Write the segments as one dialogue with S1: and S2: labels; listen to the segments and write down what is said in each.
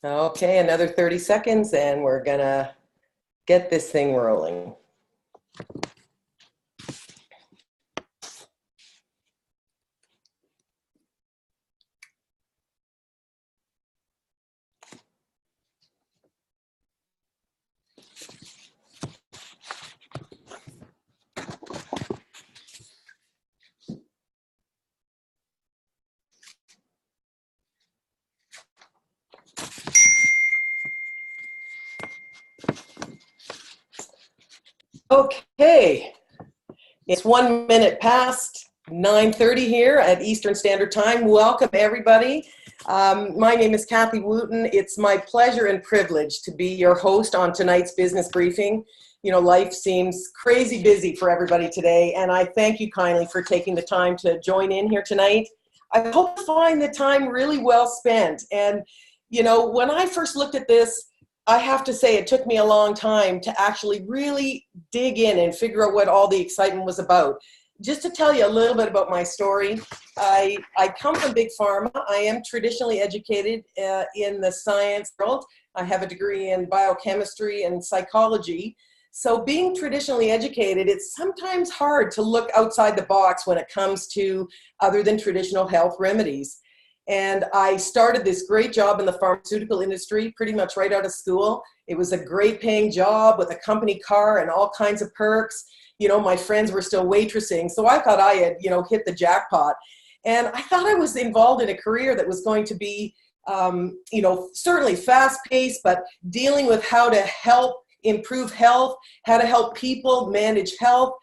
S1: Okay, another 30 seconds and we're gonna get this thing rolling. Okay, it's 1 minute past 9:30 here at Eastern Standard Time. Welcome, everybody. My name is Kathy Wooten. It's my pleasure and privilege to be your host on tonight's business briefing. You know, life seems crazy busy for everybody today, and I thank you kindly for taking the time to join in here tonight. I hope you find the time really well spent. And, you know, when I first looked at this, I have to say it took me a long time to actually really dig in and figure out what all the excitement was about. Just to tell you a little bit about my story, I come from Big Pharma. I am traditionally educated in the science world. I have a degree in biochemistry and psychology. So being traditionally educated, it's sometimes hard to look outside the box when it comes to other than traditional health remedies. And I started this great job in the pharmaceutical industry pretty much right out of school. It was a great paying job with a company car and all kinds of perks. You know, my friends were still waitressing. So I thought I had, you know, hit the jackpot. And I thought I was involved in a career that was going to be, you know, certainly fast paced, but dealing with how to help improve health, how to help people manage health.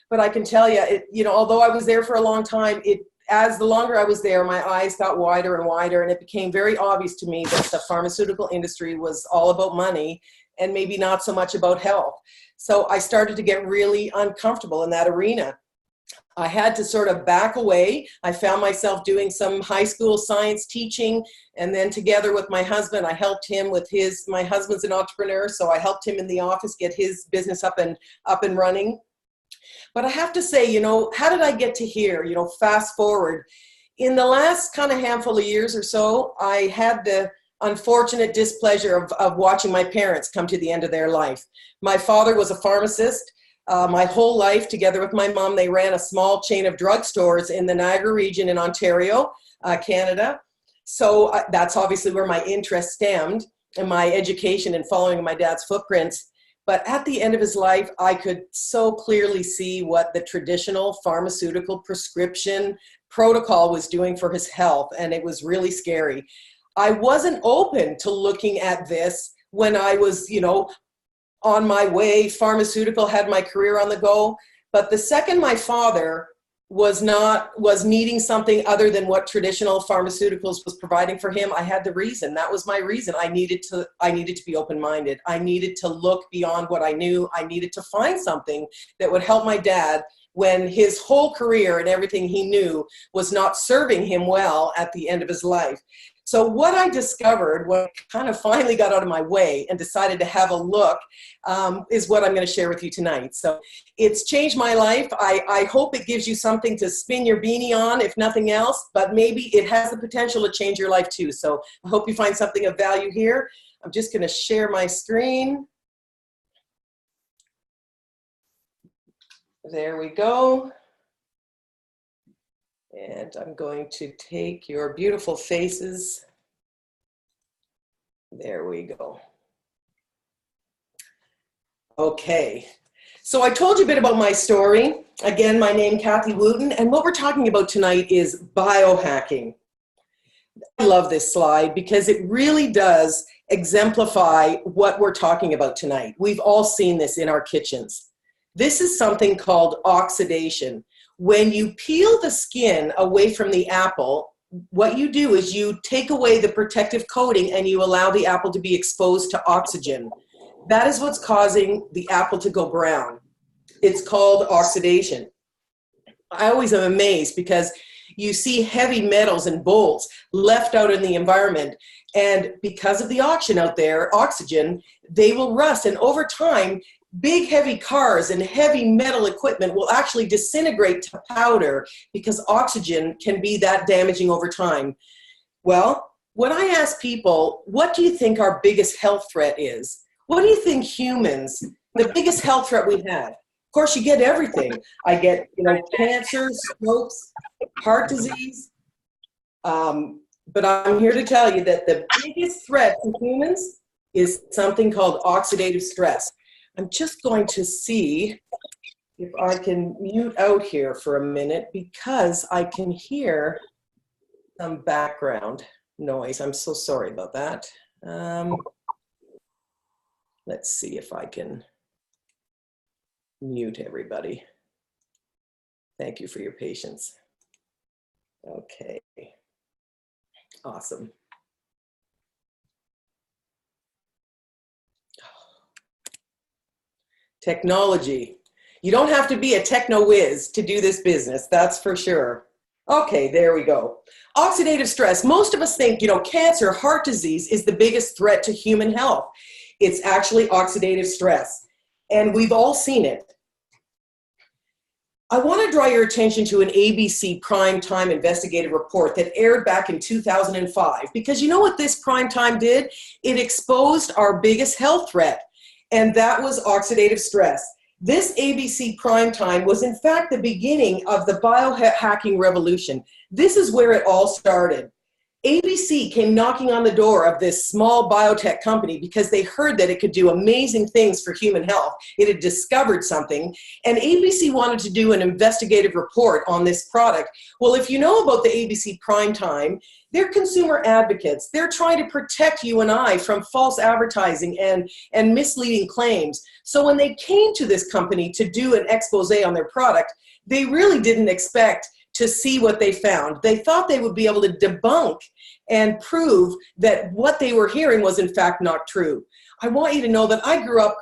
S1: But I can tell you, you know, although I was there for a long time, as the longer I was there, my eyes got wider and wider, and it became very obvious to me that the pharmaceutical industry was all about money and maybe not so much about health. So I started to get really uncomfortable in that arena. I had to sort of back away. I found myself doing some high school science teaching, and then together with my husband, I helped him with my husband's an entrepreneur, so I helped him in the office get his business up and running. But I have to say, you know, how did I get to here? You know, fast forward. In the last kind of handful of years or so, I had the unfortunate displeasure of watching my parents come to the end of their life. My father was a pharmacist. My whole life, together with my mom, they ran a small chain of drugstores in the Niagara region in Ontario, Canada. So that's obviously where my interest stemmed and my education and following my dad's footprints. But at the end of his life, I could so clearly see what the traditional pharmaceutical prescription protocol was doing for his health, and it was really scary. I wasn't open to looking at this when I was, you know, on my way, pharmaceutical, had my career on the go. But the second my father was needing something other than what traditional pharmaceuticals was providing for him, I had the reason. That was my reason. I needed to be open-minded. I needed to look beyond what I knew. I needed to find something that would help my dad when his whole career and everything he knew was not serving him well at the end of his life. So what I discovered when I kind of finally got out of my way and decided to have a look is what I'm going to share with you tonight. So it's changed my life. I hope it gives you something to spin your beanie on, if nothing else, but maybe it has the potential to change your life too. So I hope you find something of value here. I'm just going to share my screen. There we go. And I'm going to take your beautiful faces. There we go. Okay. So I told you a bit about my story. Again, my name is Kathy Wooten, and what we're talking about tonight is biohacking. I love this slide because it really does exemplify what we're talking about tonight. We've all seen this in our kitchens. This is something called oxidation. When you peel the skin away from the apple, what you do is you take away the protective coating and you allow the apple to be exposed to oxygen. That is what's causing the apple to go brown. It's called oxidation. I always am amazed because you see heavy metals and bolts left out in the environment, and because of the oxygen, they will rust, and over time, big heavy cars and heavy metal equipment will actually disintegrate to powder because oxygen can be that damaging over time. Well, when I ask people, what do you think our biggest health threat is? What do you think humans, the biggest health threat we have? Of course, you get everything. I get, cancer, strokes, heart disease. But I'm here to tell you that the biggest threat to humans is something called oxidative stress. I'm just going to see if I can mute out here for a minute because I can hear some background noise. I'm so sorry about that. Let's see if I can mute everybody. Thank you for your patience. Okay. Awesome. Technology. You don't have to be a techno whiz to do this business, that's for sure. Okay, there we go. Oxidative stress. Most of us think, cancer, heart disease is the biggest threat to human health. It's actually oxidative stress, and we've all seen it. I want to draw your attention to an ABC primetime investigative report that aired back in 2005, because you know what this primetime did? It exposed our biggest health threat, and that was oxidative stress. This ABC primetime was in fact the beginning of the biohacking revolution. This is where it all started. ABC came knocking on the door of this small biotech company because they heard that it could do amazing things for human health. It had discovered something, and ABC wanted to do an investigative report on this product. Well, if you know about the ABC Primetime, they're consumer advocates. They're trying to protect you and I from false advertising and misleading claims. So when they came to this company to do an expose on their product, they really didn't expect to see what they found. They thought they would be able to debunk and prove that what they were hearing was in fact not true. I want you to know that I grew up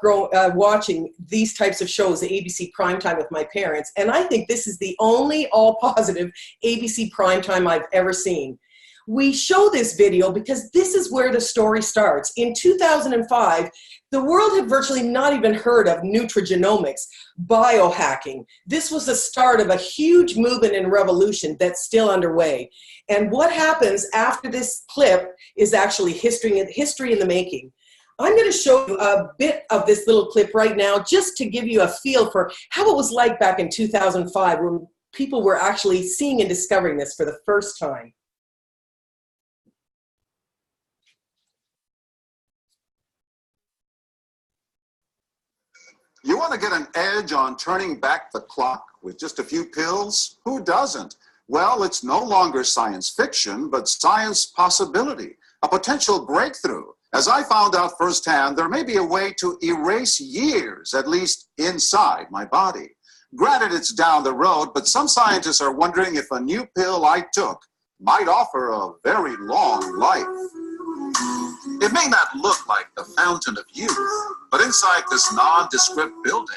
S1: watching these types of shows, the ABC Primetime, with my parents, and I think this is the only all-positive ABC Primetime I've ever seen. We show this video because this is where the story starts. In 2005, the world had virtually not even heard of nutrigenomics, biohacking. This was the start of a huge movement and revolution that's still underway. And what happens after this clip is actually history in the making. I'm going to show you a bit of this little clip right now just to give you a feel for how it was like back in 2005 when people were actually seeing and discovering this for the first time.
S2: You want to get an edge on turning back the clock with just a few pills? Who doesn't? Well, it's no longer science fiction, but science possibility, a potential breakthrough. As I found out firsthand, there may be a way to erase years, at least inside my body. Granted, it's down the road, but some scientists are wondering if a new pill I took might offer a very long life. It may not look like the fountain of youth, but inside this nondescript building,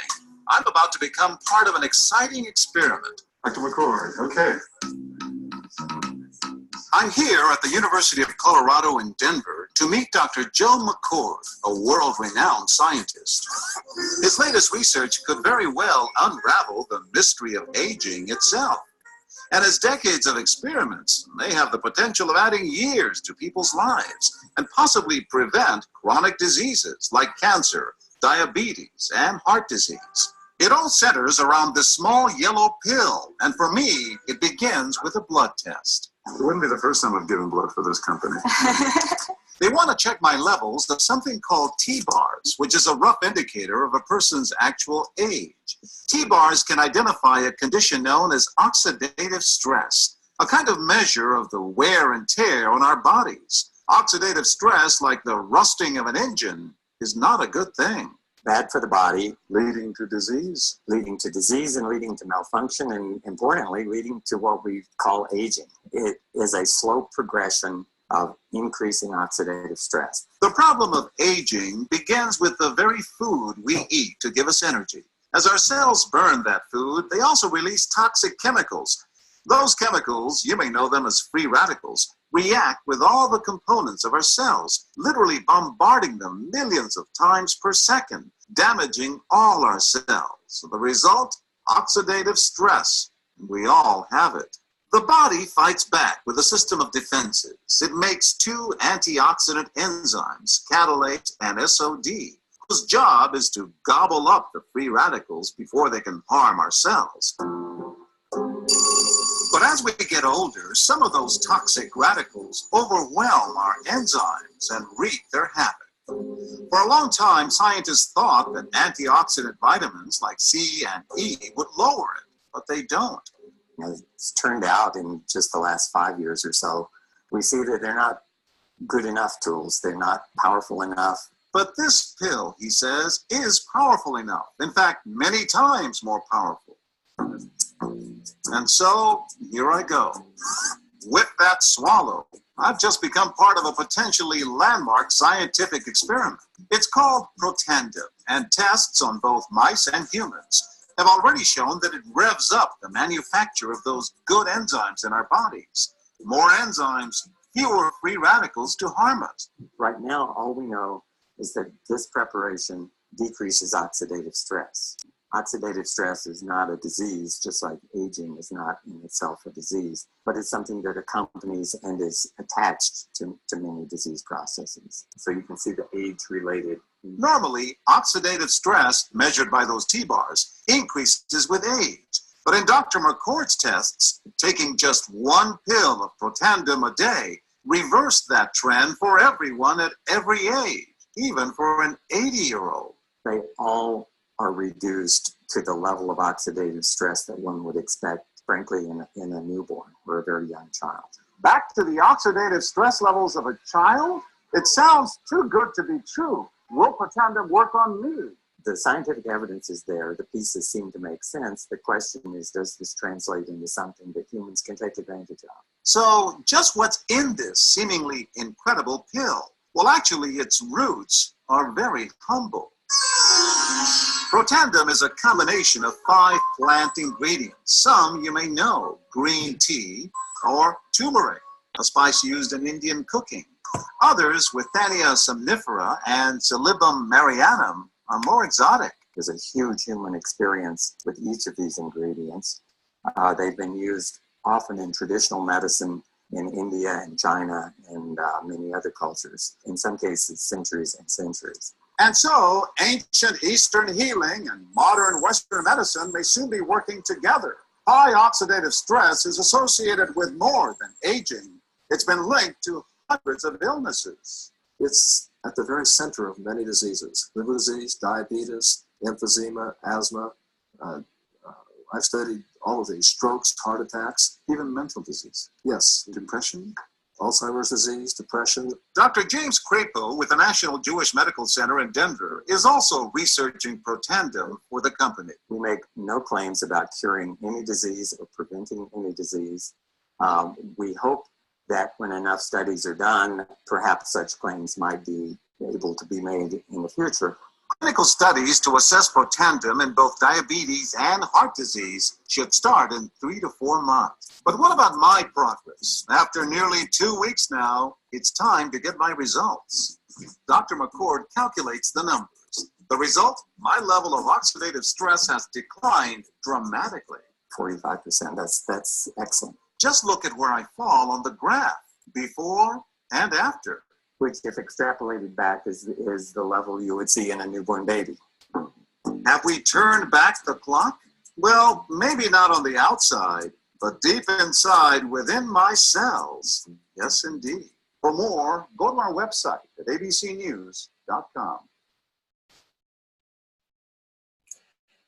S2: I'm about to become part of an exciting experiment. Dr. McCord, okay. I'm here at the University of Colorado in Denver to meet Dr. Joe McCord, a world-renowned scientist. His latest research could very well unravel the mystery of aging itself. And his decades of experiments may have the potential of adding years to people's lives and possibly prevent chronic diseases like cancer, diabetes, and heart disease. It all centers around this small yellow pill, and for me, it begins with a blood test. It wouldn't be the first time I've given blood for this company. They want to check my levels of something called T-bars, which is a rough indicator of a person's actual age. T-bars can identify a condition known as oxidative stress, a kind of measure of the wear and tear on our bodies. Oxidative stress, like the rusting of an engine, is not a good thing.
S3: Bad for the body.
S2: Leading to disease.
S3: Leading to disease and leading to malfunction, and importantly, leading to what we call aging. It is a slow progression of increasing oxidative stress.
S2: The problem of aging begins with the very food we eat to give us energy. As our cells burn that food, they also release toxic chemicals. Those chemicals, you may know them as free radicals, react with all the components of our cells, literally bombarding them millions of times per second, damaging all our cells. The result? Oxidative stress. We all have it. The body fights back with a system of defenses. It makes two antioxidant enzymes, catalase and SOD, whose job is to gobble up the free radicals before they can harm our cells. But as we get older, some of those toxic radicals overwhelm our enzymes and wreak their havoc. For a long time, scientists thought that antioxidant vitamins like C and E would lower it, but they don't.
S3: It's turned out in just the last 5 years or so, we see that they're not good enough tools. They're not powerful enough.
S2: But this pill, he says, is powerful enough. In fact, many times more powerful. And so, here I go. With that swallow, I've just become part of a potentially landmark scientific experiment. It's called Protandim, and tests on both mice and humans have already shown that it revs up the manufacture of those good enzymes in our bodies. More enzymes, fewer free radicals to harm us.
S3: Right now, all we know is that this preparation decreases oxidative stress. Oxidative stress is not a disease, just like aging is not in itself a disease, but it's something that accompanies and is attached to many disease processes. So you can see the age-related.
S2: Normally, oxidative stress, measured by those T-bars, increases with age. But in Dr. McCord's tests, taking just one pill of Protandim a day reversed that trend for everyone at every age, even for an 80-year-old.
S3: They all are reduced to the level of oxidative stress that one would expect, frankly, in a newborn or a very young child.
S2: Back to the oxidative stress levels of a child? It sounds too good to be true. Will Protandim work on me?
S3: The scientific evidence is there. The pieces seem to make sense. The question is, does this translate into something that humans can take advantage of?
S2: So just what's in this seemingly incredible pill? Well, actually, its roots are very humble. Protandim is a combination of 5 plant ingredients. Some you may know: green tea or turmeric, a spice used in Indian cooking. Others, Withania somnifera and Silybum marianum, are more exotic.
S3: There's a huge human experience with each of these ingredients. They've been used often in traditional medicine in India and China and many other cultures, in some cases centuries and centuries.
S2: And so, ancient Eastern healing and modern Western medicine may soon be working together. High oxidative stress is associated with more than aging. It's been linked to hundreds of illnesses.
S4: It's at the very center of many diseases: liver disease, diabetes, emphysema, asthma. I've studied all of these: strokes, heart attacks, even mental disease. Yes, depression, Alzheimer's disease, depression.
S2: Dr. James Crapo with the National Jewish Medical Center in Denver is also researching Protandim for the company.
S3: We make no claims about curing any disease or preventing any disease. We hope that when enough studies are done, perhaps such claims might be able to be made in the future.
S2: Clinical studies to assess Protandim in both diabetes and heart disease should start in 3 to 4 months. But what about my progress? After nearly 2 weeks now, it's time to get my results. Dr. McCord calculates the numbers. The result? My level of oxidative stress has declined dramatically.
S3: 45%, that's excellent.
S2: Just look at where I fall on the graph, before and after.
S3: Which, if extrapolated back, is the level you would see in a newborn baby.
S2: Have we turned back the clock? Well, maybe not on the outside, but deep inside within my cells. Yes, indeed. For more, go to our website at abcnews.com.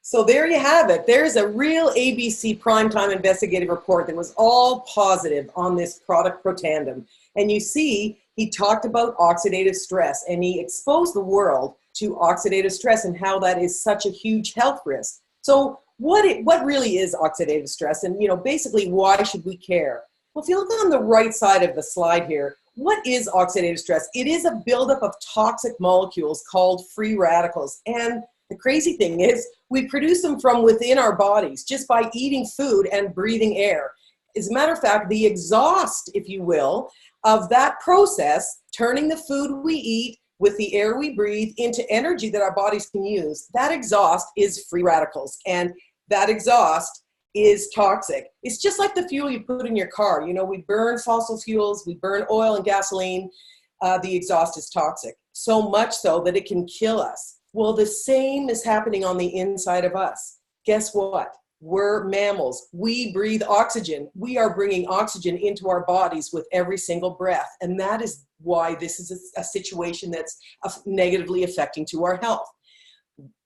S1: So there you have it. There's a real ABC primetime investigative report that was all positive on this product Protandim. And you see, he talked about oxidative stress, and he exposed the world to oxidative stress and how that is such a huge health risk. So what really is oxidative stress? And, basically, why should we care? Well, if you look on the right side of the slide here, what is oxidative stress? It is a buildup of toxic molecules called free radicals. And the crazy thing is, we produce them from within our bodies just by eating food and breathing air. As a matter of fact, the exhaust, if you will, of that process, turning the food we eat with the air we breathe into energy that our bodies can use, that exhaust is free radicals. And that exhaust is toxic. It's just like the fuel you put in your car. You know, we burn fossil fuels, we burn oil and gasoline. The exhaust is toxic, so much so that it can kill us. Well, the same is happening on the inside of us. Guess what? We're mammals. We breathe oxygen. We are bringing oxygen into our bodies with every single breath. And that is why this is a situation that's negatively affecting to our health.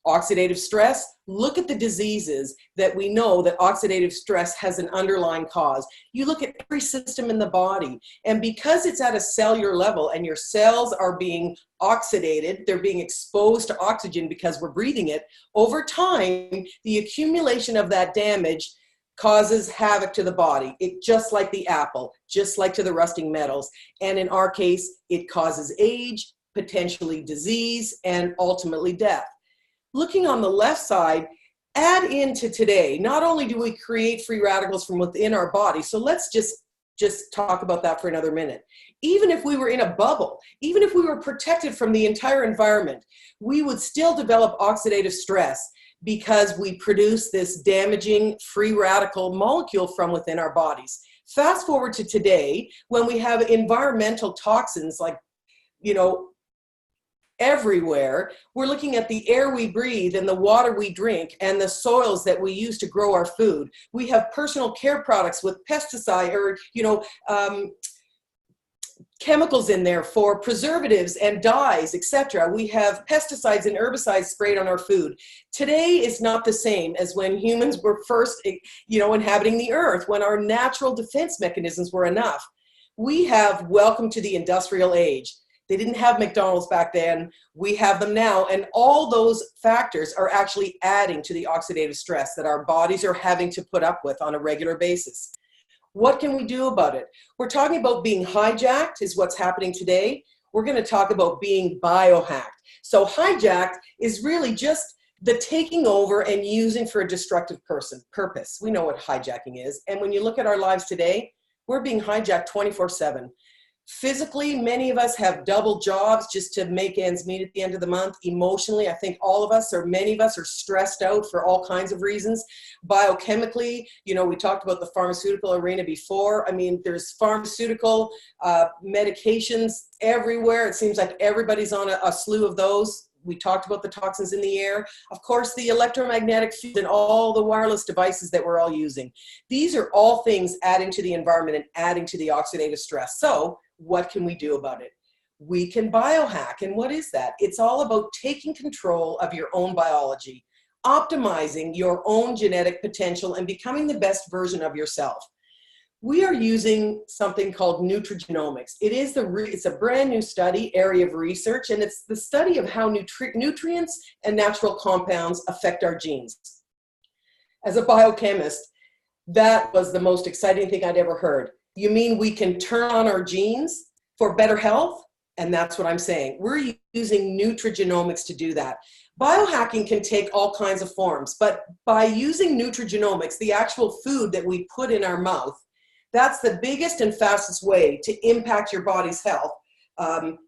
S1: Oxidative stress, look at the diseases that we know that oxidative stress has an underlying cause. You look at every system in the body, and because it's at a cellular level and your cells are being oxidated, they're being exposed to oxygen because we're breathing it, over time, the accumulation of that damage causes havoc to the body. It just like the apple, just like to the rusting metals. And in our case, it causes age, potentially disease, and ultimately death. Looking on the left side, add into today, not only do we create free radicals from within our body, so let's just talk about that for another minute. Even if we were in a bubble, even if we were protected from the entire environment, we would still develop oxidative stress because we produce this damaging free radical molecule from within our bodies. Fast forward to today, when we have environmental toxins like, you know, everywhere. We're looking at the air we breathe and the water we drink and the soils that we use to grow our food. We have personal care products with pesticide or, chemicals in there for preservatives and dyes, etc. We have pesticides and herbicides sprayed on our food. Today is not the same as when humans were first, inhabiting the earth, when our natural defense mechanisms were enough. We have welcome to the industrial age. They didn't have McDonald's back then. We have them now. And all those factors are actually adding to the oxidative stress that our bodies are having to put up with on a regular basis. What can we do about it? We're talking about being hijacked is what's happening today. We're going to talk about being biohacked. So hijacked is really just the taking over and using for a destructive purpose. We know what hijacking is. And when you look at our lives today, we're being hijacked 24/7. Physically, many of us have double jobs just to make ends meet at the end of the month. Emotionally, I think many of us are stressed out for all kinds of reasons. Biochemically, we talked about the pharmaceutical arena before. I mean, there's pharmaceutical medications everywhere. It seems like everybody's on a slew of those. We talked about the toxins in the air. Of course, the electromagnetic field and all the wireless devices that we're all using. These are all things adding to the environment and adding to the oxidative stress. So what can we do about it? We can biohack. And what is that? It's all about taking control of your own biology, optimizing your own genetic potential, and becoming the best version of yourself. We are using something called nutrigenomics. It's a brand new area of research, and it's the study of how nutrients and natural compounds affect our genes. As a biochemist, that was the most exciting thing I'd ever heard. You mean we can turn on our genes for better health? And that's what I'm saying. We're using nutrigenomics to do that. Biohacking can take all kinds of forms, but by using nutrigenomics, the actual food that we put in our mouth, that's the biggest and fastest way to impact your body's health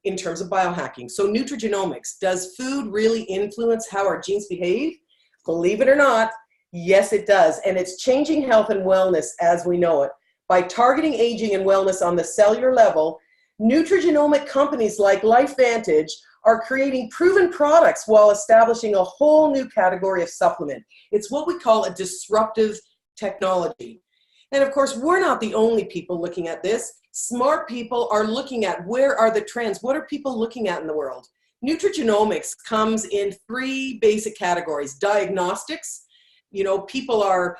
S1: in terms of biohacking. So nutrigenomics, does food really influence how our genes behave? Believe it or not, yes, it does. And it's changing health and wellness as we know it. By targeting aging and wellness on the cellular level, nutrigenomic companies like LifeVantage are creating proven products while establishing a whole new category of supplement. It's what we call a disruptive technology. And of course, we're not the only people looking at this. Smart people are looking at where are the trends? What are people looking at in the world? Nutrigenomics comes in three basic categories. Diagnostics. People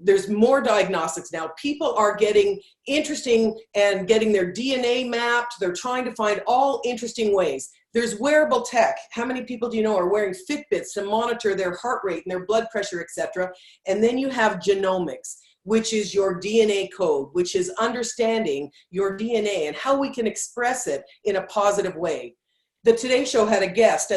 S1: there's more diagnostics now. People are getting interesting and getting their DNA mapped. They're trying to find all interesting ways. There's wearable tech. How many people do you know are wearing Fitbits to monitor their heart rate and their blood pressure, etc.? And then you have genomics, which is your DNA code, which is understanding your DNA and how we can express it in a positive way. The Today Show had a guest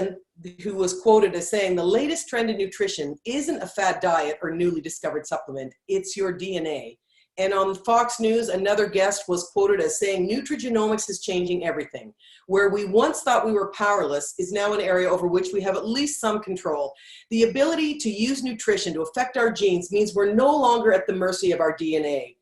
S1: who was quoted as saying, the latest trend in nutrition isn't a fad diet or newly discovered supplement, it's your DNA. And on Fox News, another guest was quoted as saying, nutrigenomics is changing everything. Where we once thought we were powerless is now an area over which we have at least some control. The ability to use nutrition to affect our genes means we're no longer at the mercy of our DNA.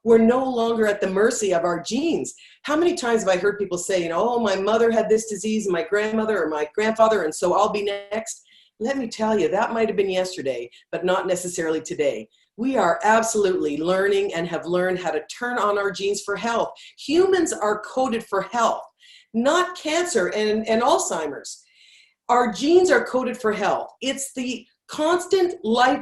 S1: We're no longer at the mercy of our genes. How many times have I heard people say, oh, my mother had this disease, and my grandmother or my grandfather, and so I'll be next? Let me tell you, that might have been yesterday, but not necessarily today. We are absolutely learning and have learned how to turn on our genes for health. Humans are coded for health, not cancer and Alzheimer's. Our genes are coded for health. It's the constant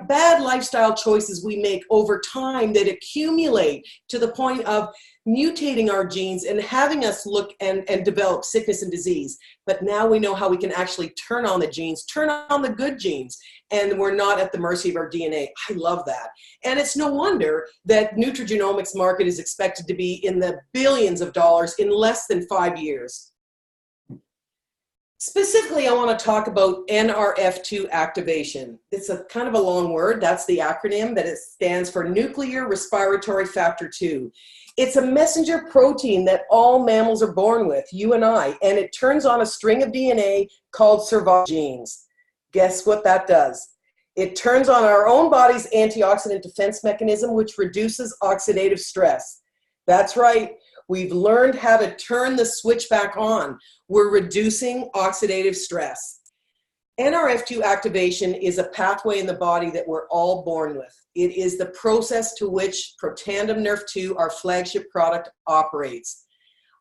S1: bad lifestyle choices we make over time that accumulate to the point of mutating our genes and having us look and develop sickness and disease. But now we know how we can actually turn on the genes, turn on the good genes, and we're not at the mercy of our DNA. I love that. And it's no wonder that nutrigenomics market is expected to be in the billions of dollars in less than 5 years. Specifically, I want to talk about NRF2 activation. It's a kind of a long word. That's the acronym, but it stands for Nuclear Respiratory Factor 2. It's a messenger protein that all mammals are born with, you and I, and it turns on a string of DNA called survival genes. Guess what that does? It turns on our own body's antioxidant defense mechanism, which reduces oxidative stress. That's right. We've learned how to turn the switch back on. We're reducing oxidative stress. NRF2 activation is a pathway in the body that we're all born with. It is the process to which Protandim Nerf 2, our flagship product, operates.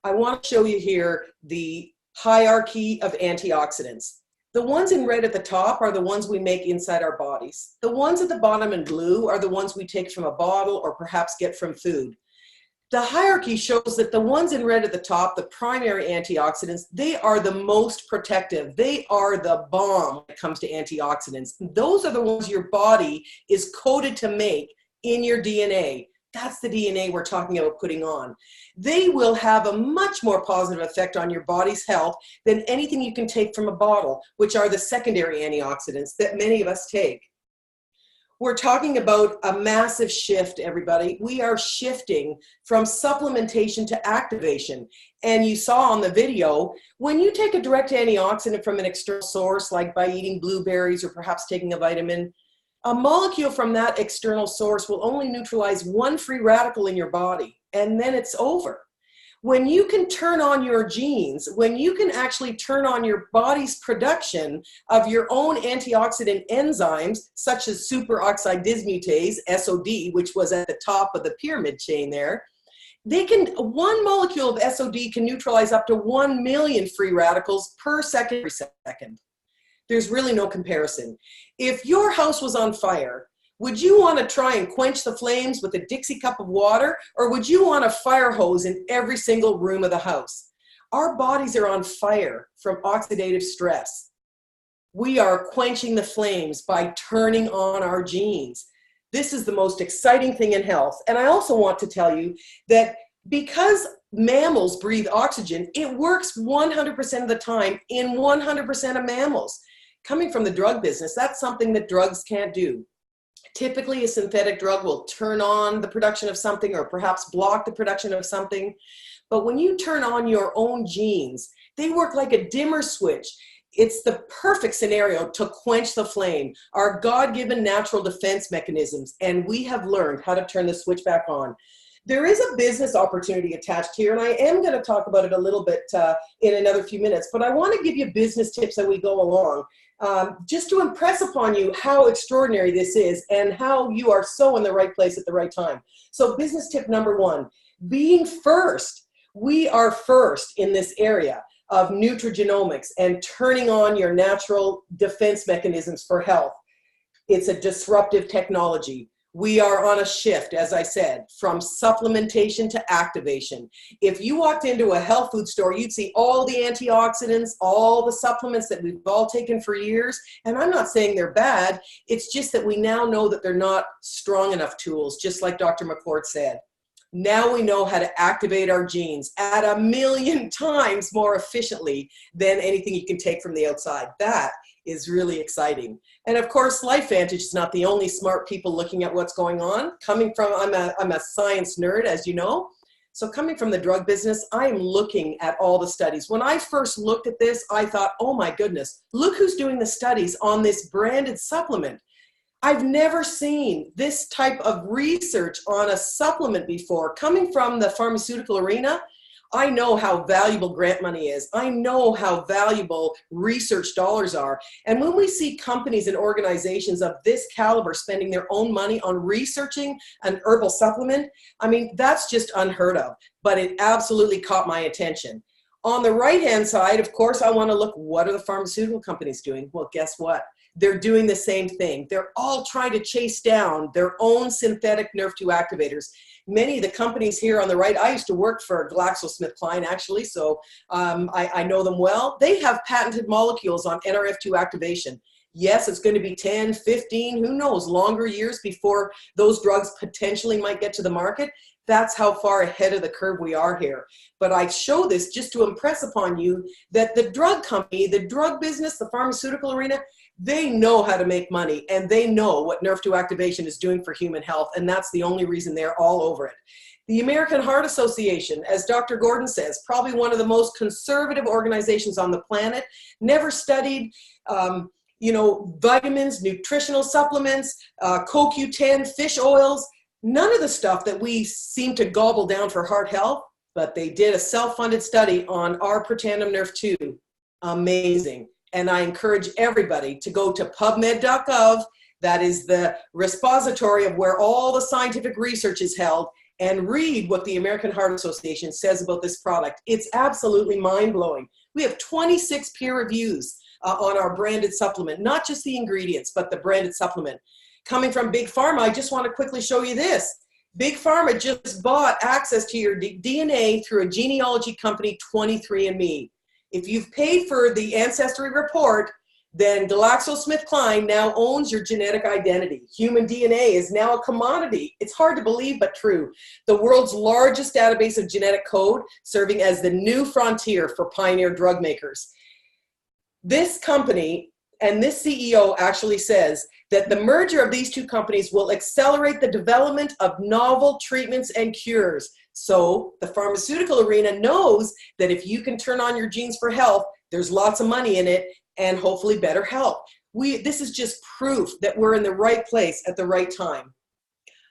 S1: I want to show you here the hierarchy of antioxidants. The ones in red at the top are the ones we make inside our bodies. The ones at the bottom in blue are the ones we take from a bottle or perhaps get from food. The hierarchy shows that the ones in red at the top, the primary antioxidants, they are the most protective. They are the bomb when it comes to antioxidants. Those are the ones your body is coded to make in your DNA. That's the DNA we're talking about putting on. They will have a much more positive effect on your body's health than anything you can take from a bottle, which are the secondary antioxidants that many of us take. We're talking about a massive shift, everybody. We are shifting from supplementation to activation. And you saw on the video, when you take a direct antioxidant from an external source, like by eating blueberries or perhaps taking a vitamin, a molecule from that external source will only neutralize one free radical in your body, and then it's over. When you can turn on your genes, when you can actually turn on your body's production of your own antioxidant enzymes, such as superoxide dismutase, SOD, which was at the top of the pyramid chain there, one molecule of SOD can neutralize up to 1 million free radicals per second. There's really no comparison. If your house was on fire, would you want to try and quench the flames with a Dixie cup of water, or would you want a fire hose in every single room of the house? Our bodies are on fire from oxidative stress. We are quenching the flames by turning on our genes. This is the most exciting thing in health. And I also want to tell you that because mammals breathe oxygen, it works 100% of the time in 100% of mammals. Coming from the drug business, that's something that drugs can't do. Typically, a synthetic drug will turn on the production of something or perhaps block the production of something. But when you turn on your own genes, they work like a dimmer switch. It's the perfect scenario to quench the flame, our God-given natural defense mechanisms, and we have learned how to turn the switch back on. There is a business opportunity attached here, and I am going to talk about it a little bit in another few minutes, but I want to give you business tips as we go along. Just to impress upon you how extraordinary this is and how you are so in the right place at the right time. So business tip number 1, being first. We are first in this area of nutrigenomics and turning on your natural defense mechanisms for health. It's a disruptive technology. We are on a shift, as I said, from supplementation to activation. If you walked into a health food store, you'd see all the antioxidants, all the supplements that we've all taken for years. And I'm not saying they're bad. It's just that we now know that they're not strong enough tools, just like Dr. McCord said. Now we know how to activate our genes at 1,000,000 times more efficiently than anything you can take from the outside. That is really exciting. And of course, LifeVantage is not the only smart people looking at what's going on. Coming from, I'm a science nerd, as you know. So coming from the drug business, I am looking at all the studies. When I first looked at this, I thought, oh my goodness, look who's doing the studies on this branded supplement. I've never seen this type of research on a supplement before. Coming from the pharmaceutical arena, I know how valuable grant money is. I know how valuable research dollars are. And when we see companies and organizations of this caliber spending their own money on researching an herbal supplement, I mean, that's just unheard of, but it absolutely caught my attention. On the right-hand side, of course, I want to look, what are the pharmaceutical companies doing? Well, guess what? They're doing the same thing. They're all trying to chase down their own synthetic Nerve-2 activators. Many of the companies here on the right, I used to work for GlaxoSmithKline actually, so I know them well. They have patented molecules on NRF2 activation. Yes, it's going to be 10, 15, who knows, longer years before those drugs potentially might get to the market. That's how far ahead of the curve we are here. But I show this just to impress upon you that the drug company, the drug business, the pharmaceutical arena, they know how to make money, and they know what Nerve-2 activation is doing for human health, and that's the only reason they're all over it. The American Heart Association, as Dr. Gordon says, probably one of the most conservative organizations on the planet, never studied vitamins, nutritional supplements, CoQ10, fish oils, none of the stuff that we seem to gobble down for heart health, but they did a self-funded study on our Protandim Nerve-2. Amazing. And I encourage everybody to go to pubmed.gov. That is the repository of where all the scientific research is held, and read what the American Heart Association says about this product. It's absolutely mind-blowing. We have 26 peer reviews on our branded supplement, not just the ingredients, but the branded supplement. Coming from Big Pharma, I just want to quickly show you this. Big Pharma just bought access to your DNA through a genealogy company, 23andMe. If you've paid for the ancestry report, then GlaxoSmithKline now owns your genetic identity. Human DNA is now a commodity. It's hard to believe, but true. The world's largest database of genetic code, serving as the new frontier for pioneer drug makers. This company and this CEO actually says that the merger of these two companies will accelerate the development of novel treatments and cures. So the pharmaceutical arena knows that if you can turn on your genes for health, there's lots of money in it and hopefully better health. This is just proof that we're in the right place at the right time.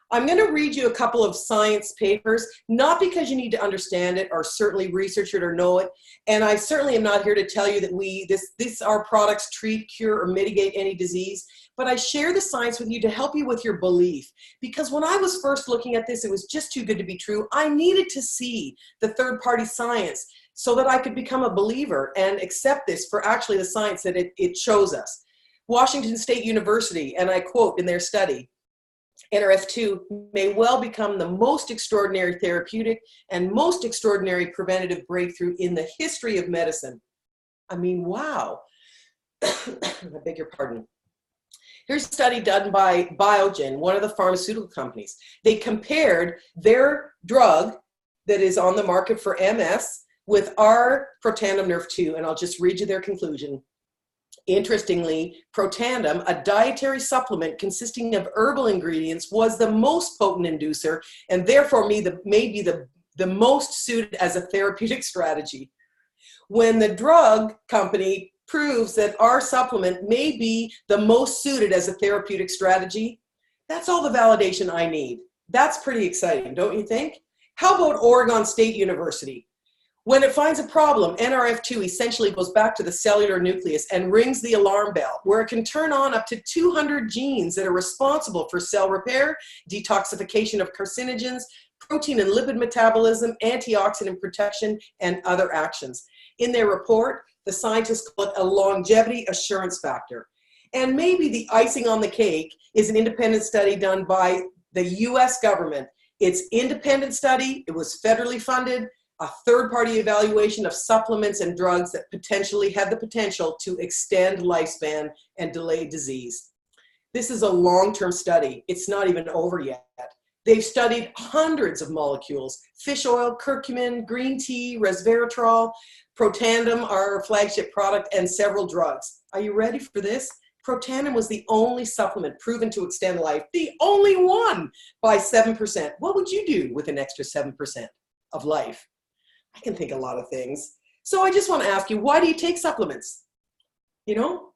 S1: I'm going to read you a couple of science papers, not because you need to understand it or certainly research it or know it. And I certainly am not here to tell you that our products treat, cure, or mitigate any disease. But I share the science with you to help you with your belief. Because when I was first looking at this, it was just too good to be true. I needed to see the third-party science so that I could become a believer and accept this for actually the science that it shows us. Washington State University, and I quote in their study, NRF2 may well become the most extraordinary therapeutic and most extraordinary preventative breakthrough in the history of medicine. I mean, wow. I beg your pardon. Here's a study done by Biogen, one of the pharmaceutical companies. They compared their drug that is on the market for MS with our Protandim Nerve-2, and I'll just read you their conclusion. Interestingly, Protandim, a dietary supplement consisting of herbal ingredients, was the most potent inducer and therefore may be the most suited as a therapeutic strategy. When the drug company proves that our supplement may be the most suited as a therapeutic strategy, that's all the validation I need. That's pretty exciting, don't you think? How about Oregon State University? When it finds a problem, NRF2 essentially goes back to the cellular nucleus and rings the alarm bell, where it can turn on up to 200 genes that are responsible for cell repair, detoxification of carcinogens, protein and lipid metabolism, antioxidant protection, and other actions. In their report, the scientists call it a longevity assurance factor. And maybe the icing on the cake is an independent study done by the US government. It's an independent study, it was federally funded, a third-party evaluation of supplements and drugs that potentially had the potential to extend lifespan and delay disease. This is a long-term study. It's not even over yet. They've studied hundreds of molecules: fish oil, curcumin, green tea, resveratrol, Protandim, our flagship product, and several drugs. Are you ready for this? Protandim was the only supplement proven to extend life, the only one, by 7%. What would you do with an extra 7% of life? I can think a lot of things. So I just want to ask you, why do you take supplements? You know,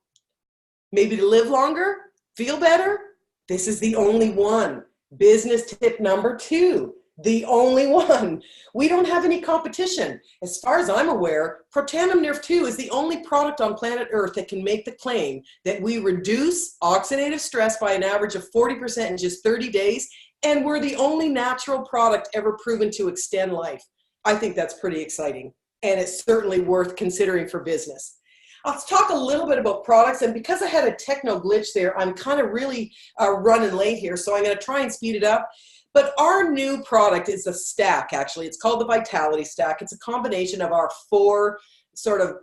S1: maybe to live longer, feel better? This is the only one. Business tip number 2, the only one. We don't have any competition. As far as I'm aware, Protandim Nerf 2 is the only product on planet Earth that can make the claim that we reduce oxidative stress by an average of 40% in just 30 days, and we're the only natural product ever proven to extend life. I think that's pretty exciting, and it's certainly worth considering for business. Let's talk a little bit about products, and because I had a techno glitch there, I'm kind of really running late here, so I'm going to try and speed it up. But our new product is a stack, actually. It's called the Vitality Stack. It's a combination of our 4 sort of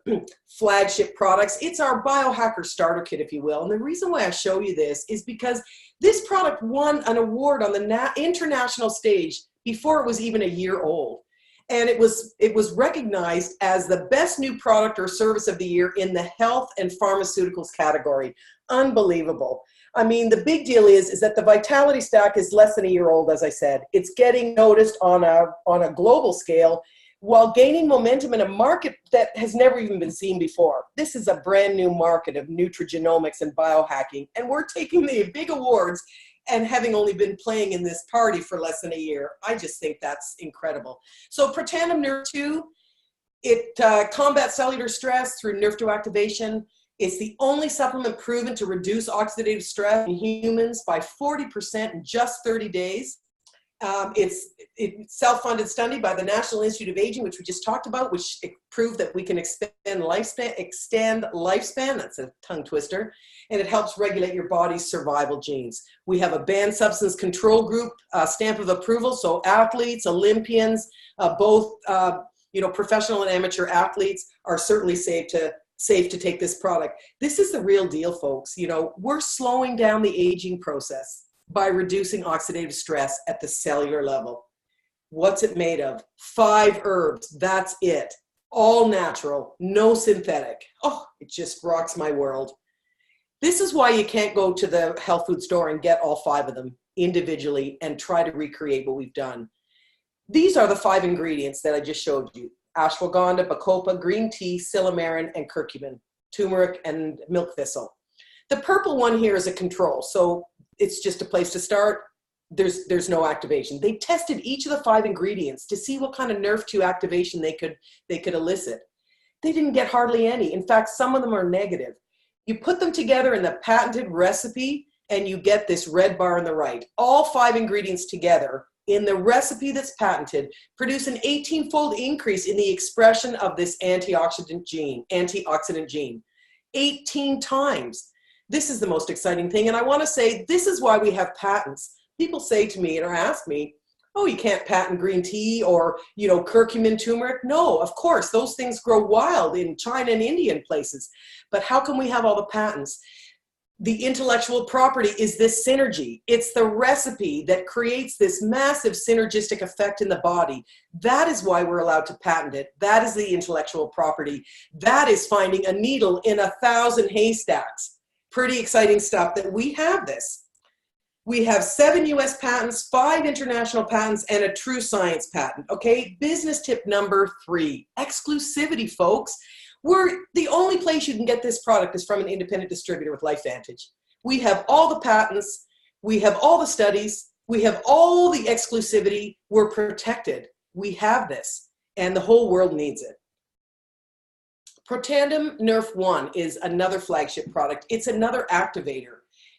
S1: flagship products. It's our biohacker starter kit, if you will. And the reason why I show you this is because this product won an award on the international stage before it was even a year old. And it was recognized as the best new product or service of the year in the health and pharmaceuticals category. Unbelievable. I mean, the big deal is that the Vitality Stack is less than a year old, as I said. It's getting noticed on a global scale while gaining momentum in a market that has never even been seen before. This is a brand new market of nutrigenomics and biohacking, and we're taking the big awards and having only been playing in this party for less than a year. I just think that's incredible. So Protandim Nerf 2, it combats cellular stress through NRF2 activation. It's the only supplement proven to reduce oxidative stress in humans by 40% in just 30 days. It's self-funded study by the National Institute of Aging, which we just talked about, which proved that we can extend lifespan, that's a tongue twister, and it helps regulate your body's survival genes. We have a banned substance control group stamp of approval, so athletes, Olympians, both professional and amateur athletes are certainly safe to take this product. This is the real deal, folks. We're slowing down the aging process by reducing oxidative stress at the cellular level. What's it made of? 5 herbs, that's it. All natural, no synthetic. Oh, it just rocks my world. This is why you can't go to the health food store and get all 5 of them individually and try to recreate what we've done. These are the 5 ingredients that I just showed you. Ashwagandha, bacopa, green tea, silymarin, and curcumin, turmeric, and milk thistle. The purple one here is a control, so it's just a place to start. There's no activation. They tested each of the 5 ingredients to see what kind of NRF2 activation they could elicit. They didn't get hardly any. In fact, some of them are negative. You put them together in the patented recipe and you get this red bar on the right. All 5 ingredients together in the recipe that's patented produce an 18-fold increase in the expression of this antioxidant gene. 18 times. This is the most exciting thing. And I want to say, this is why we have patents. People say to me or ask me, oh, you can't patent green tea or, curcumin, turmeric. No, of course, those things grow wild in China and India and places. But how can we have all the patents? The intellectual property is this synergy. It's the recipe that creates this massive synergistic effect in the body. That is why we're allowed to patent it. That is the intellectual property. That is finding a needle in 1,000 haystacks. Pretty exciting stuff that we have this. We have 7 US patents, 5 international patents, and a true science patent. Okay, business tip number 3, exclusivity, folks. We're the only place you can get this product is from an independent distributor with LifeVantage. We have all the patents, we have all the studies, we have all the exclusivity, we're protected. We have this, and the whole world needs it. Protandim Nerf 1 is another flagship product. It's another activator.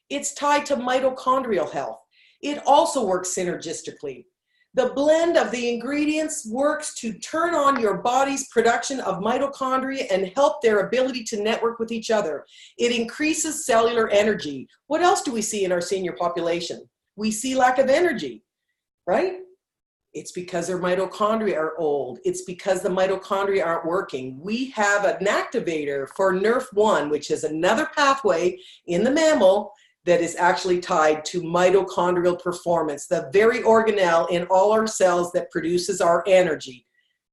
S1: It's tied to mitochondrial health. It also works synergistically. The blend of the ingredients works to turn on your body's production of mitochondria and help their ability to network with each other. It increases cellular energy. What else do we see in our senior population? We see lack of energy, right? It's because their mitochondria are old. It's because the mitochondria aren't working. We have an activator for NRF1, which is another pathway in the mammal that is actually tied to mitochondrial performance, the very organelle in all our cells that produces our energy.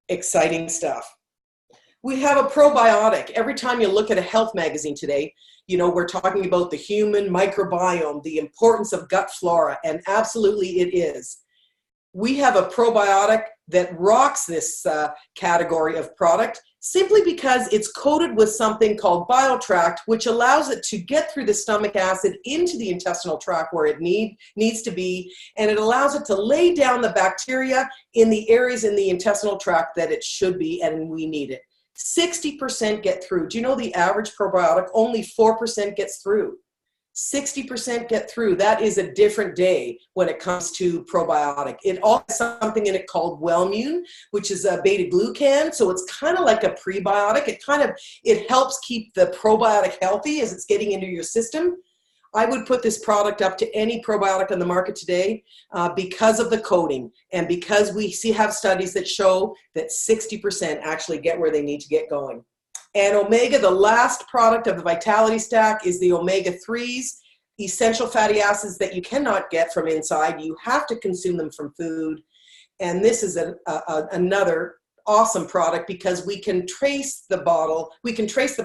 S1: Exciting stuff. We have a probiotic. Every time you look at a health magazine today, you know, we're talking about the human microbiome, the importance of gut flora, and absolutely it is. We have a probiotic that rocks this category of product simply because it's coated with something called Biotract, which allows it to get through the stomach acid into the intestinal tract where it needs to be, and it allows it to lay down the bacteria in the areas in the intestinal tract that it should be, and we need it. 60% get through. Do you know the average probiotic? Only 4% gets through. 60% get through. That is a different day when it comes to probiotic. It also has something in it called Wellmune, which is a beta-glucan. So it's kind of like a prebiotic. It helps keep the probiotic healthy as it's getting into your system. I would put this product up to any probiotic on the market today because of the coating and because we have studies that show that 60% actually get where they need to get going. And omega, the last product of the Vitality Stack, is the omega-3s, essential fatty acids that you cannot get from inside. You have to consume them from food. And this is another awesome product because we can trace the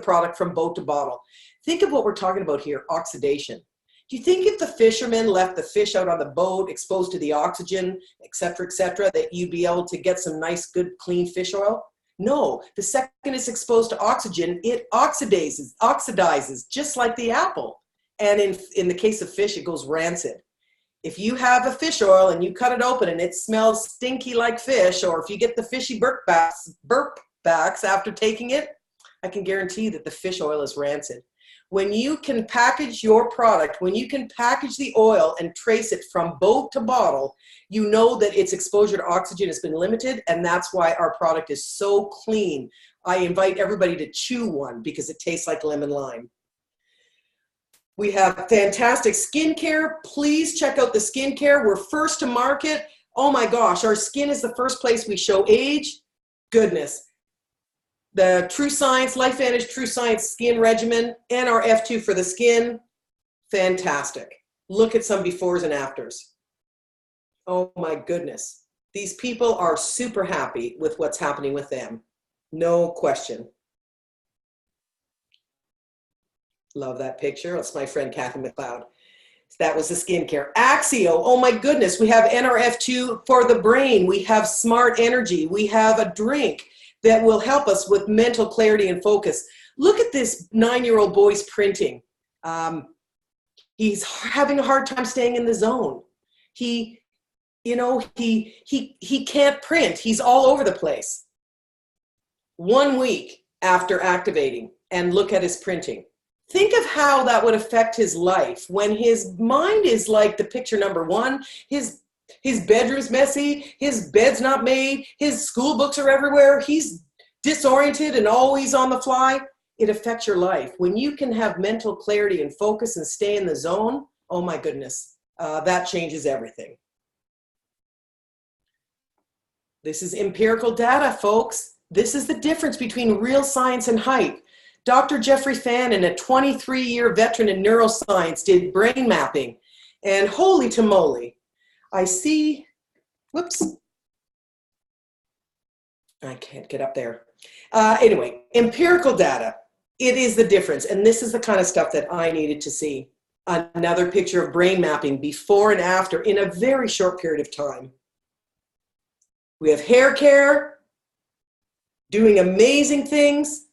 S1: product from boat to bottle. Think of what we're talking about here, oxidation. Do you think if the fishermen left the fish out on the boat exposed to the oxygen, et cetera, that you'd be able to get some nice, good, clean fish oil? No, the second it's exposed to oxygen, it oxidizes just like the apple. And in the case of fish, it goes rancid. If you have a fish oil and you cut it open and it smells stinky like fish, or if you get the fishy burp backs after taking it, I can guarantee that the fish oil is rancid. When you can package your product, when you can package the oil and trace it from boat to bottle, you know that its exposure to oxygen has been limited, and that's why our product is so clean. I invite everybody to chew one because it tastes like lemon lime. We have fantastic skincare. Please check out the skincare. We're first to market. Oh my gosh, our skin is the first place we show age. Goodness. The True Science, LifeVantage True Science Skin Regimen, and our F2 for the skin, fantastic. Look at some befores and afters. Oh my goodness. These people are super happy with what's happening with them. No question. Love that picture. That's my friend Kathy McLeod. That was the skincare. Axio, oh my goodness. We have NRF2 for the brain. We have Smart Energy. We have a drink that will help us with mental clarity and focus. Look at this 9-year-old boy's printing. He's having a hard time staying in the zone. He can't print. He's all over the place. 1 week after activating, and look at his printing. Think of how that would affect his life when his mind is like the picture number one. His bedroom's messy, his bed's not made, his school books are everywhere, he's disoriented and always on the fly. It affects your life. When you can have mental clarity and focus and stay in the zone, oh my goodness, that changes everything. This is empirical data, folks. This is the difference between real science and hype. Dr. Jeffrey Fannin, a 23-year veteran in neuroscience, did brain mapping, and holy tamale, I see, whoops, I can't get up there. Anyway, empirical data, it is the difference. And this is the kind of stuff that I needed to see. Another picture of brain mapping before and after in a very short period of time. We have hair care, doing amazing things.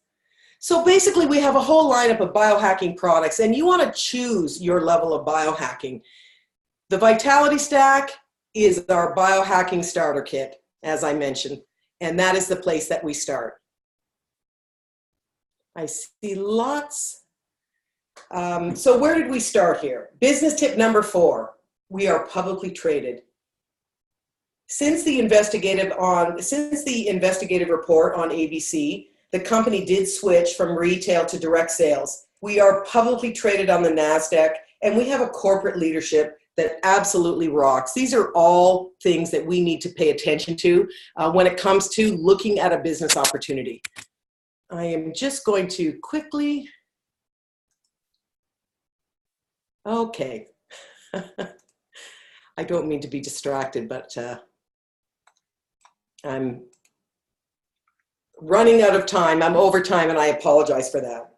S1: So basically we have a whole lineup of biohacking products, and you want to choose your level of biohacking. The Vitality Stack is our biohacking starter kit, as I mentioned, and that is the place that we start. I see lots. So where did we start here? Business tip number 4, we are publicly traded. Since the investigative report on ABC, the company did switch from retail to direct sales. We are publicly traded on the NASDAQ, and we have a corporate leadership that absolutely rocks. These are all things that we need to pay attention to when it comes to looking at a business opportunity. I am just going to quickly, okay. I don't mean to be distracted, but I'm running out of time. I'm over time, and I apologize for that.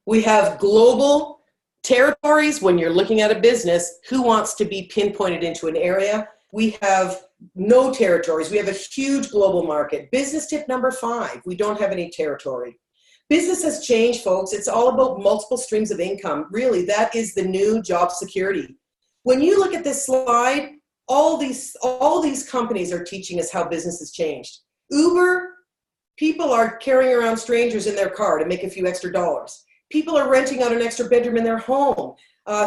S1: We have global territories. When you're looking at a business, who wants to be pinpointed into an area? We have no territories. We have a huge global market. Business tip number 5, we don't have any territory. Business has changed, folks. It's all about multiple streams of income. Really, that is the new job security. When you look at this slide, all these companies are teaching us how business has changed. Uber, people are carrying around strangers in their car to make a few extra dollars. People are renting out an extra bedroom in their home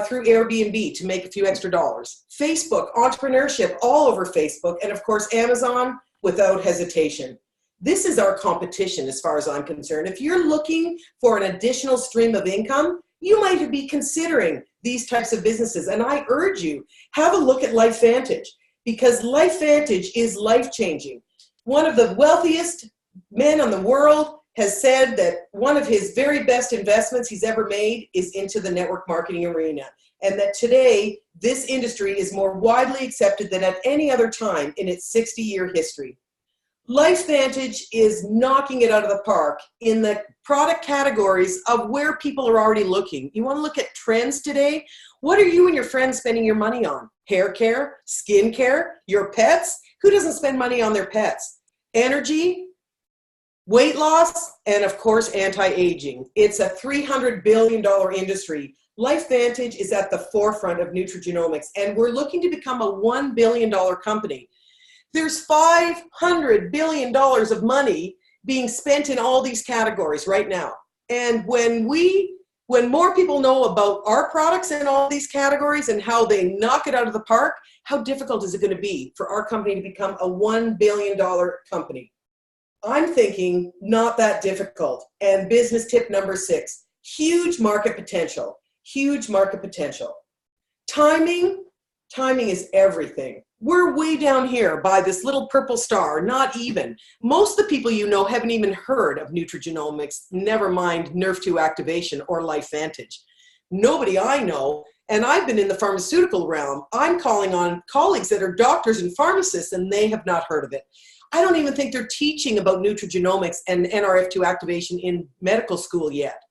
S1: through Airbnb to make a few extra dollars. Facebook, entrepreneurship all over Facebook, and of course Amazon without hesitation. This is our competition as far as I'm concerned. If you're looking for an additional stream of income, you might be considering these types of businesses. And I urge you, have a look at LifeVantage, because LifeVantage is life-changing. One of the wealthiest men in the world has said that one of his very best investments he's ever made is into the network marketing arena. And that today, this industry is more widely accepted than at any other time in its 60-year history. LifeVantage is knocking it out of the park in the product categories of where people are already looking. You want to look at trends today? What are you and your friends spending your money on? Hair care, skin care, your pets? Who doesn't spend money on their pets? Energy, weight loss, and of course, anti-aging. It's a $300 billion industry. LifeVantage is at the forefront of nutrigenomics, and we're looking to become a $1 billion company. There's $500 billion of money being spent in all these categories right now. And when more people know about our products in all these categories and how they knock it out of the park, how difficult is it going to be for our company to become a $1 billion company? I'm thinking not that difficult. And business tip number 6, huge market potential, huge market potential. Timing is everything. We're way down here by this little purple star, not even. Most of the people you know haven't even heard of nutrigenomics, never mind Nerve2 activation or LifeVantage. Nobody I know, and I've been in the pharmaceutical realm, I'm calling on colleagues that are doctors and pharmacists, and they have not heard of it. I don't even think they're teaching about nutrigenomics and NRF2 activation in medical school yet.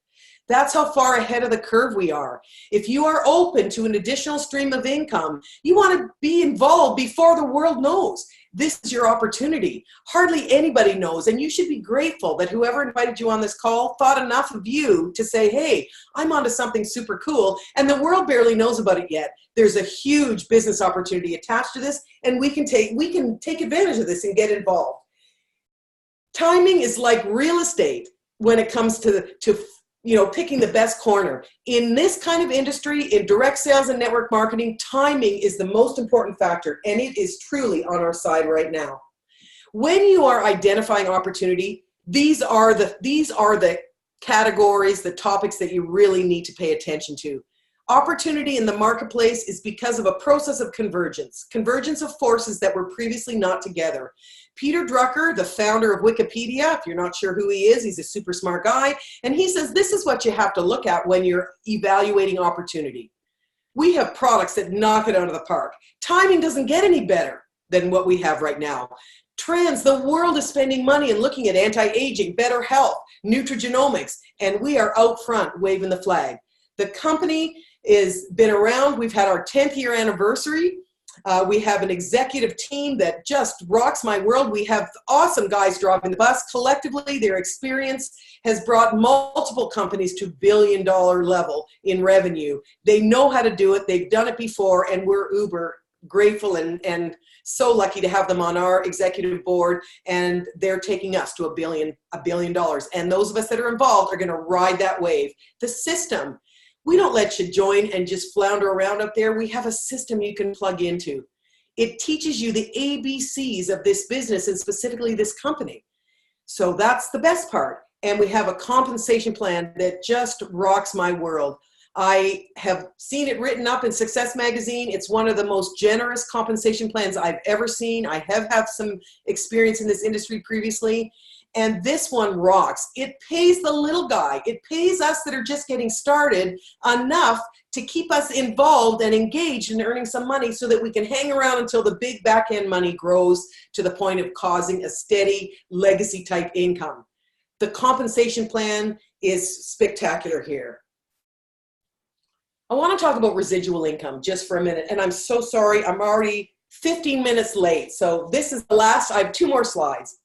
S1: That's how far ahead of the curve we are. If you are open to an additional stream of income, you want to be involved before the world knows. This is your opportunity. Hardly anybody knows, and you should be grateful that whoever invited you on this call thought enough of you to say, hey, I'm onto something super cool, and the world barely knows about it yet. There's a huge business opportunity attached to this, and we can take advantage of this and get involved. Timing is like real estate when it comes to picking the best corner. In this kind of industry, in direct sales and network marketing, timing is the most important factor, and it is truly on our side right now. When you are identifying opportunity, these are the categories, the topics that you really need to pay attention to. Opportunity in the marketplace is because of a process of convergence of forces that were previously not together. Peter Drucker, the founder of Wikipedia, if you're not sure who he is, he's a super smart guy, and he says this is what you have to look at when you're evaluating opportunity. We have products that knock it out of the park. Timing doesn't get any better than what we have right now. Trends, the world is spending money and looking at anti-aging, better health, nutrigenomics, and we are out front waving the flag. The company has been around. We've had our 10th year anniversary. We have an executive team that just rocks my world. We have awesome guys driving the bus. Collectively, their experience has brought multiple companies to billion-dollar level in revenue. They know how to do it. They've done it before, and we're uber grateful and so lucky to have them on our executive board, and they're taking us to $1 billion. And those of us that are involved are going to ride that wave. The system. We don't let you join and just flounder around up there. We have a system you can plug into. It teaches you the ABCs of this business and specifically this company. So that's the best part. And we have a compensation plan that just rocks my world. I have seen it written up in Success Magazine. It's one of the most generous compensation plans I've ever seen. I have had some experience in this industry previously. And this one rocks. It pays the little guy. It pays us that are just getting started enough to keep us involved and engaged in earning some money so that we can hang around until the big back end money grows to the point of causing a steady legacy type income. The compensation plan is spectacular here. I want to talk about residual income just for a minute, and I'm so sorry, I'm already 15 minutes late. So this is the last, I have 2 more slides.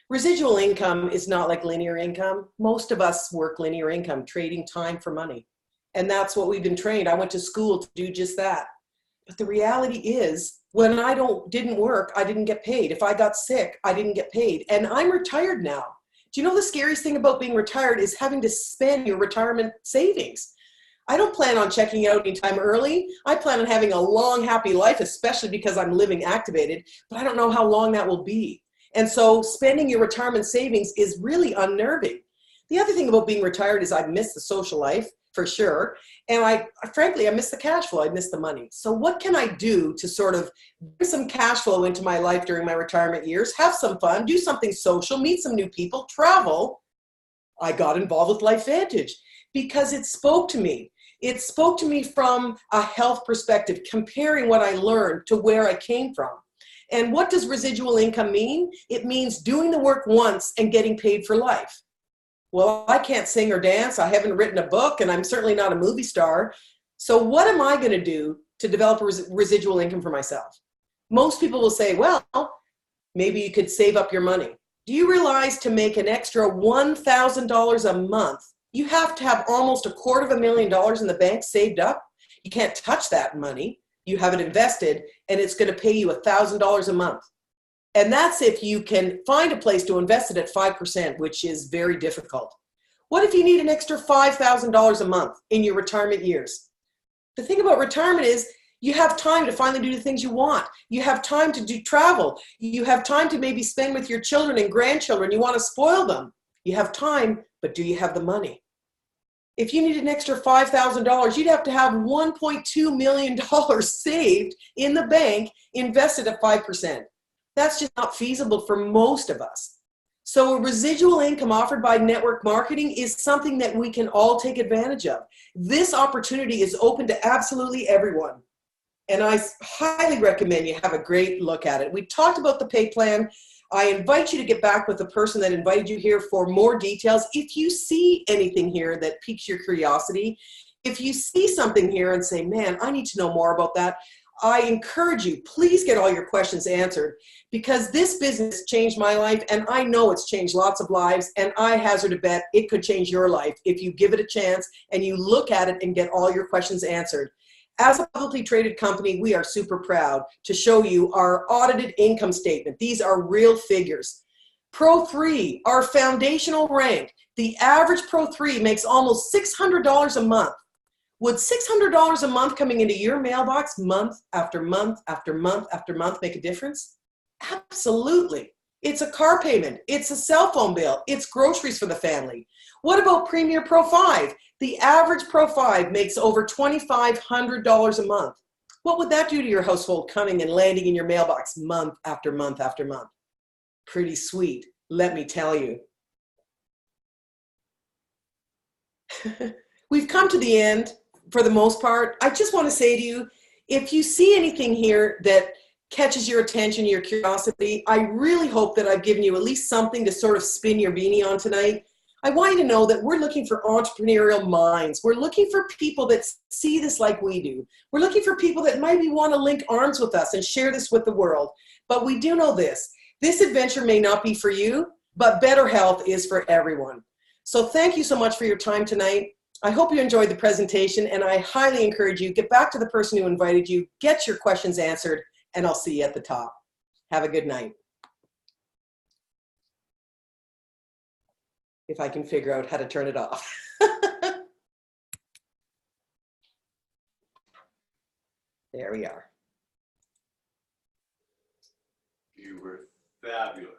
S1: Residual income is not like linear income. Most of us work linear income, trading time for money. And that's what we've been trained. I went to school to do just that. But the reality is, when I didn't work, I didn't get paid. If I got sick, I didn't get paid. And I'm retired now. Do you know the scariest thing about being retired is having to spend your retirement savings? I don't plan on checking out anytime early. I plan on having a long, happy life, especially because I'm living activated, but I don't know how long that will be. And so spending your retirement savings is really unnerving. The other thing about being retired is I miss the social life for sure. And frankly, I miss the cash flow. I miss the money. So what can I do to sort of bring some cash flow into my life during my retirement years, have some fun, do something social, meet some new people, travel? I got involved with LifeVantage because it spoke to me. It spoke to me from a health perspective, comparing what I learned to where I came from. And what does residual income mean? It means doing the work once and getting paid for life. Well, I can't sing or dance. I haven't written a book, and I'm certainly not a movie star. So what am I going to do to develop a residual income for myself? Most people will say, well, maybe you could save up your money. Do you realize to make an extra $1,000 a month, you have to have almost $250,000 in the bank saved up? You can't touch that money. You have it invested, and it's going to pay you $1,000 a month. And that's if you can find a place to invest it at 5%, which is very difficult. What if you need an extra $5,000 a month in your retirement years? The thing about retirement is you have time to finally do the things you want. You have time to do travel. You have time to maybe spend with your children and grandchildren. You want to spoil them. You have time, but do you have the money? If you need an extra $5,000, you'd have to have $1.2 million saved in the bank, invested at 5%. That's just not feasible for most of us. So a residual income offered by network marketing is something that we can all take advantage of. This opportunity is open to absolutely everyone. And I highly recommend you have a great look at it. We talked about the pay plan. I invite you to get back with the person that invited you here for more details. If you see anything here that piques your curiosity, if you see something here and say, man, I need to know more about that, I encourage you, please get all your questions answered, because this business changed my life, and I know it's changed lots of lives, and I hazard a bet it could change your life if you give it a chance and you look at it and get all your questions answered. As a publicly traded company, we are super proud to show you our audited income statement. These are real figures. Pro 3, our foundational rank, the average Pro 3 makes almost $600 a month. Would $600 a month coming into your mailbox month after month after month after month make a difference? Absolutely. It's a car payment. It's a cell phone bill. It's groceries for the family. What about Premier Pro 5? The average Pro 5 makes over $2,500 a month. What would that do to your household coming and landing in your mailbox month after month after month? Pretty sweet, let me tell you. We've come to the end for the most part. I just want to say to you, if you see anything here that catches your attention, your curiosity, I really hope that I've given you at least something to sort of spin your beanie on tonight. I want you to know that we're looking for entrepreneurial minds. We're looking for people that see this like we do. We're looking for people that maybe want to link arms with us and share this with the world. But we do know this. This adventure may not be for you, but better health is for everyone. So thank you so much for your time tonight. I hope you enjoyed the presentation, and I highly encourage you, get back to the person who invited you, get your questions answered, and I'll see you at the top. Have a good night. If I can figure out how to turn it off. There we are.
S5: You were fabulous.